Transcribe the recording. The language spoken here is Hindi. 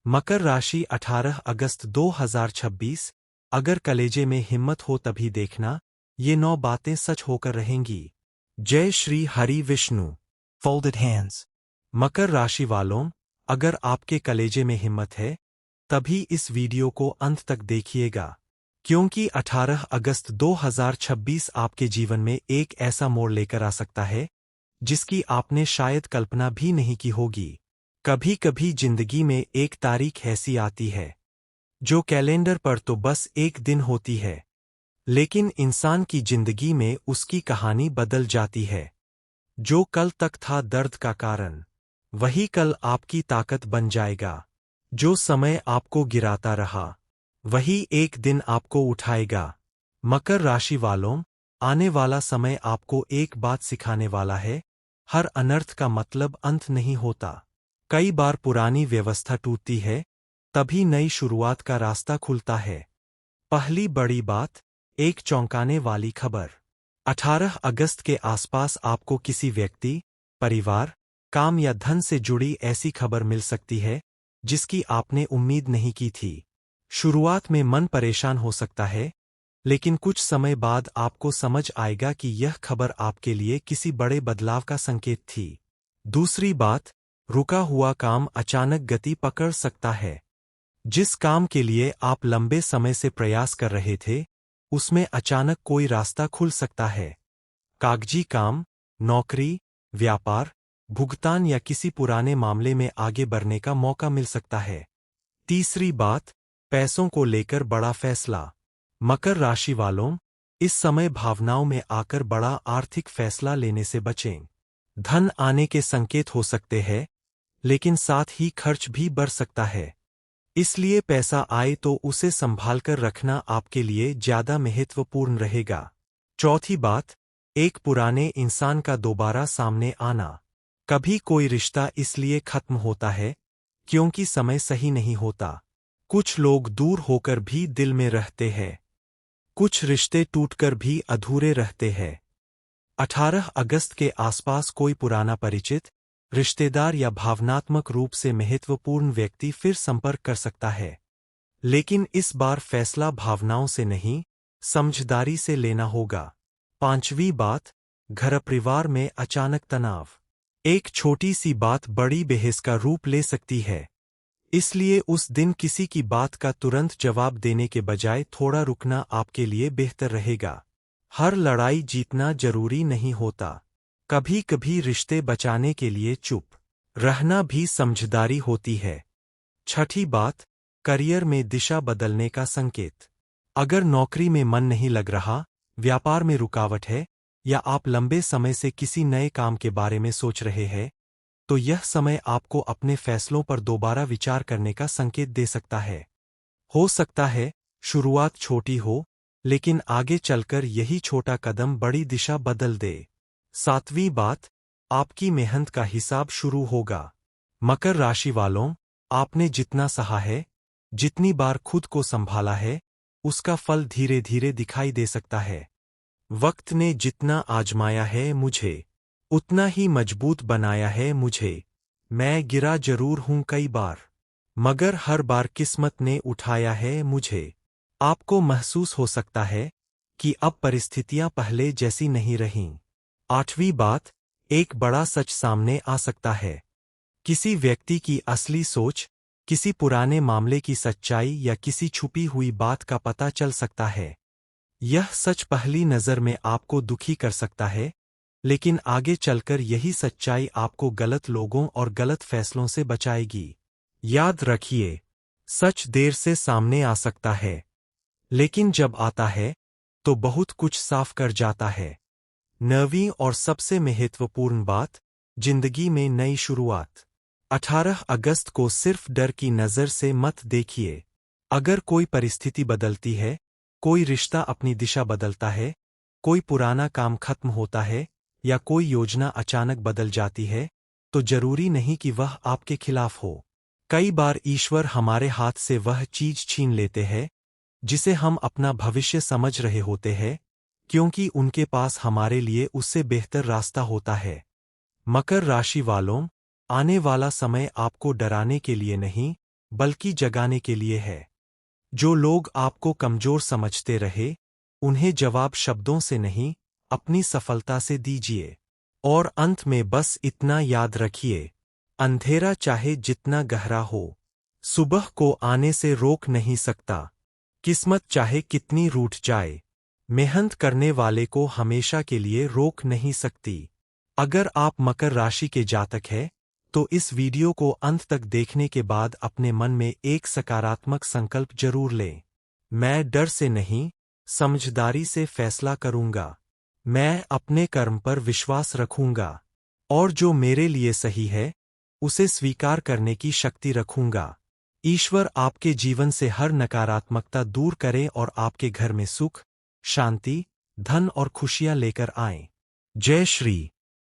मकर राशि 18 अगस्त 2026। अगर कलेजे में हिम्मत हो तभी देखना, ये 9 बातें सच होकर रहेंगी। जय श्री हरि विष्णु। Folded hands. मकर राशि वालों, अगर आपके कलेजे में हिम्मत है तभी इस वीडियो को अंत तक देखिएगा, क्योंकि 18 अगस्त 2026 आपके जीवन में एक ऐसा मोड़ लेकर आ सकता है जिसकी आपने शायद कल्पना भी नहीं की होगी। कभी कभी जिंदगी में एक तारीख ऐसी आती है जो कैलेंडर पर तो बस एक दिन होती है, लेकिन इंसान की जिंदगी में उसकी कहानी बदल जाती है। जो कल तक था दर्द का कारण, वही कल आपकी ताकत बन जाएगा। जो समय आपको गिराता रहा, वही एक दिन आपको उठाएगा। मकर राशि वालों, आने वाला समय आपको एक बात सिखाने वाला है, हर अनर्थ का मतलब अंत नहीं होता। कई बार पुरानी व्यवस्था टूटती है, तभी नई शुरुआत का रास्ता खुलता है। पहली बड़ी बात, एक चौंकाने वाली खबर। 18 अगस्त के आसपास आपको किसी व्यक्ति, परिवार, काम या धन से जुड़ी ऐसी खबर मिल सकती है जिसकी आपने उम्मीद नहीं की थी। शुरुआत में मन परेशान हो सकता है, लेकिन कुछ समय बाद आपको समझ आएगा कि यह खबर आपके लिए किसी बड़े बदलाव का संकेत थी। दूसरी बात, रुका हुआ काम अचानक गति पकड़ सकता है। जिस काम के लिए आप लंबे समय से प्रयास कर रहे थे, उसमें अचानक कोई रास्ता खुल सकता है। कागजी काम, नौकरी, व्यापार, भुगतान या किसी पुराने मामले में आगे बढ़ने का मौका मिल सकता है। तीसरी बात, पैसों को लेकर बड़ा फैसला। मकर राशि वालों, इस समय भावनाओं में आकर बड़ा आर्थिक फैसला लेने से बचें। धन आने के संकेत हो सकते हैं, लेकिन साथ ही खर्च भी बढ़ सकता है। इसलिए पैसा आए तो उसे संभालकर रखना आपके लिए ज्यादा महत्वपूर्ण रहेगा। चौथी बात, एक पुराने इंसान का दोबारा सामने आना। कभी कोई रिश्ता इसलिए खत्म होता है क्योंकि समय सही नहीं होता। कुछ लोग दूर होकर भी दिल में रहते हैं, कुछ रिश्ते टूटकर भी अधूरे रहते हैं। 18 अगस्त के आसपास कोई पुराना परिचित, रिश्तेदार या भावनात्मक रूप से महत्वपूर्ण व्यक्ति फिर संपर्क कर सकता है। लेकिन इस बार फैसला भावनाओं से नहीं, समझदारी से लेना होगा। पांचवी बात, घर परिवार में अचानक तनाव। एक छोटी सी बात बड़ी बहस का रूप ले सकती है। इसलिए उस दिन किसी की बात का तुरंत जवाब देने के बजाय थोड़ा रुकना आपके लिए बेहतर रहेगा। हर लड़ाई जीतना जरूरी नहीं होता। कभी कभी रिश्ते बचाने के लिए चुप रहना भी समझदारी होती है। छठी बात, करियर में दिशा बदलने का संकेत। अगर नौकरी में मन नहीं लग रहा, व्यापार में रुकावट है, या आप लंबे समय से किसी नए काम के बारे में सोच रहे हैं, तो यह समय आपको अपने फैसलों पर दोबारा विचार करने का संकेत दे सकता है। हो सकता है शुरुआत छोटी हो, लेकिन आगे चलकर यही छोटा कदम बड़ी दिशा बदल दे। सातवीं बात, आपकी मेहनत का हिसाब शुरू होगा। मकर राशि वालों, आपने जितना सहा है, जितनी बार खुद को संभाला है, उसका फल धीरे धीरे दिखाई दे सकता है। वक्त ने जितना आजमाया है मुझे, उतना ही मजबूत बनाया है मुझे। मैं गिरा जरूर हूं कई बार, मगर हर बार किस्मत ने उठाया है मुझे। आपको महसूस हो सकता है कि अब परिस्थितियां पहले जैसी नहीं रहीं। आठवीं बात, एक बड़ा सच सामने आ सकता है। किसी व्यक्ति की असली सोच, किसी पुराने मामले की सच्चाई या किसी छुपी हुई बात का पता चल सकता है। यह सच पहली नज़र में आपको दुखी कर सकता है, लेकिन आगे चलकर यही सच्चाई आपको गलत लोगों और गलत फैसलों से बचाएगी। याद रखिए, सच देर से सामने आ सकता है, लेकिन जब आता है तो बहुत कुछ साफ कर जाता है। 9वीं और सबसे महत्वपूर्ण बात, जिंदगी में नई शुरुआत। 18 अगस्त को सिर्फ डर की नज़र से मत देखिए। अगर कोई परिस्थिति बदलती है, कोई रिश्ता अपनी दिशा बदलता है, कोई पुराना काम खत्म होता है, या कोई योजना अचानक बदल जाती है, तो जरूरी नहीं कि वह आपके खिलाफ हो। कई बार ईश्वर हमारे हाथ से वह चीज छीन लेते हैं जिसे हम अपना भविष्य समझ रहे होते हैं, क्योंकि उनके पास हमारे लिए उससे बेहतर रास्ता होता है। मकर राशि वालों, आने वाला समय आपको डराने के लिए नहीं, बल्कि जगाने के लिए है। जो लोग आपको कमजोर समझते रहे, उन्हें जवाब शब्दों से नहीं, अपनी सफलता से दीजिए। और अंत में बस इतना याद रखिए, अंधेरा चाहे जितना गहरा हो, सुबह को आने से रोक नहीं सकता। किस्मत चाहे कितनी रूठ जाए, मेहनत करने वाले को हमेशा के लिए रोक नहीं सकती। अगर आप मकर राशि के जातक हैं, तो इस वीडियो को अंत तक देखने के बाद अपने मन में एक सकारात्मक संकल्प जरूर लें। मैं डर से नहीं, समझदारी से फैसला करूंगा। मैं अपने कर्म पर विश्वास रखूंगा। और जो मेरे लिए सही है, उसे स्वीकार करने की शक्ति रखूंगा। ईश्वर आपके जीवन से हर नकारात्मकता दूर करे और आपके घर में सुख, शांति, धन और खुशियां लेकर आए। जय श्री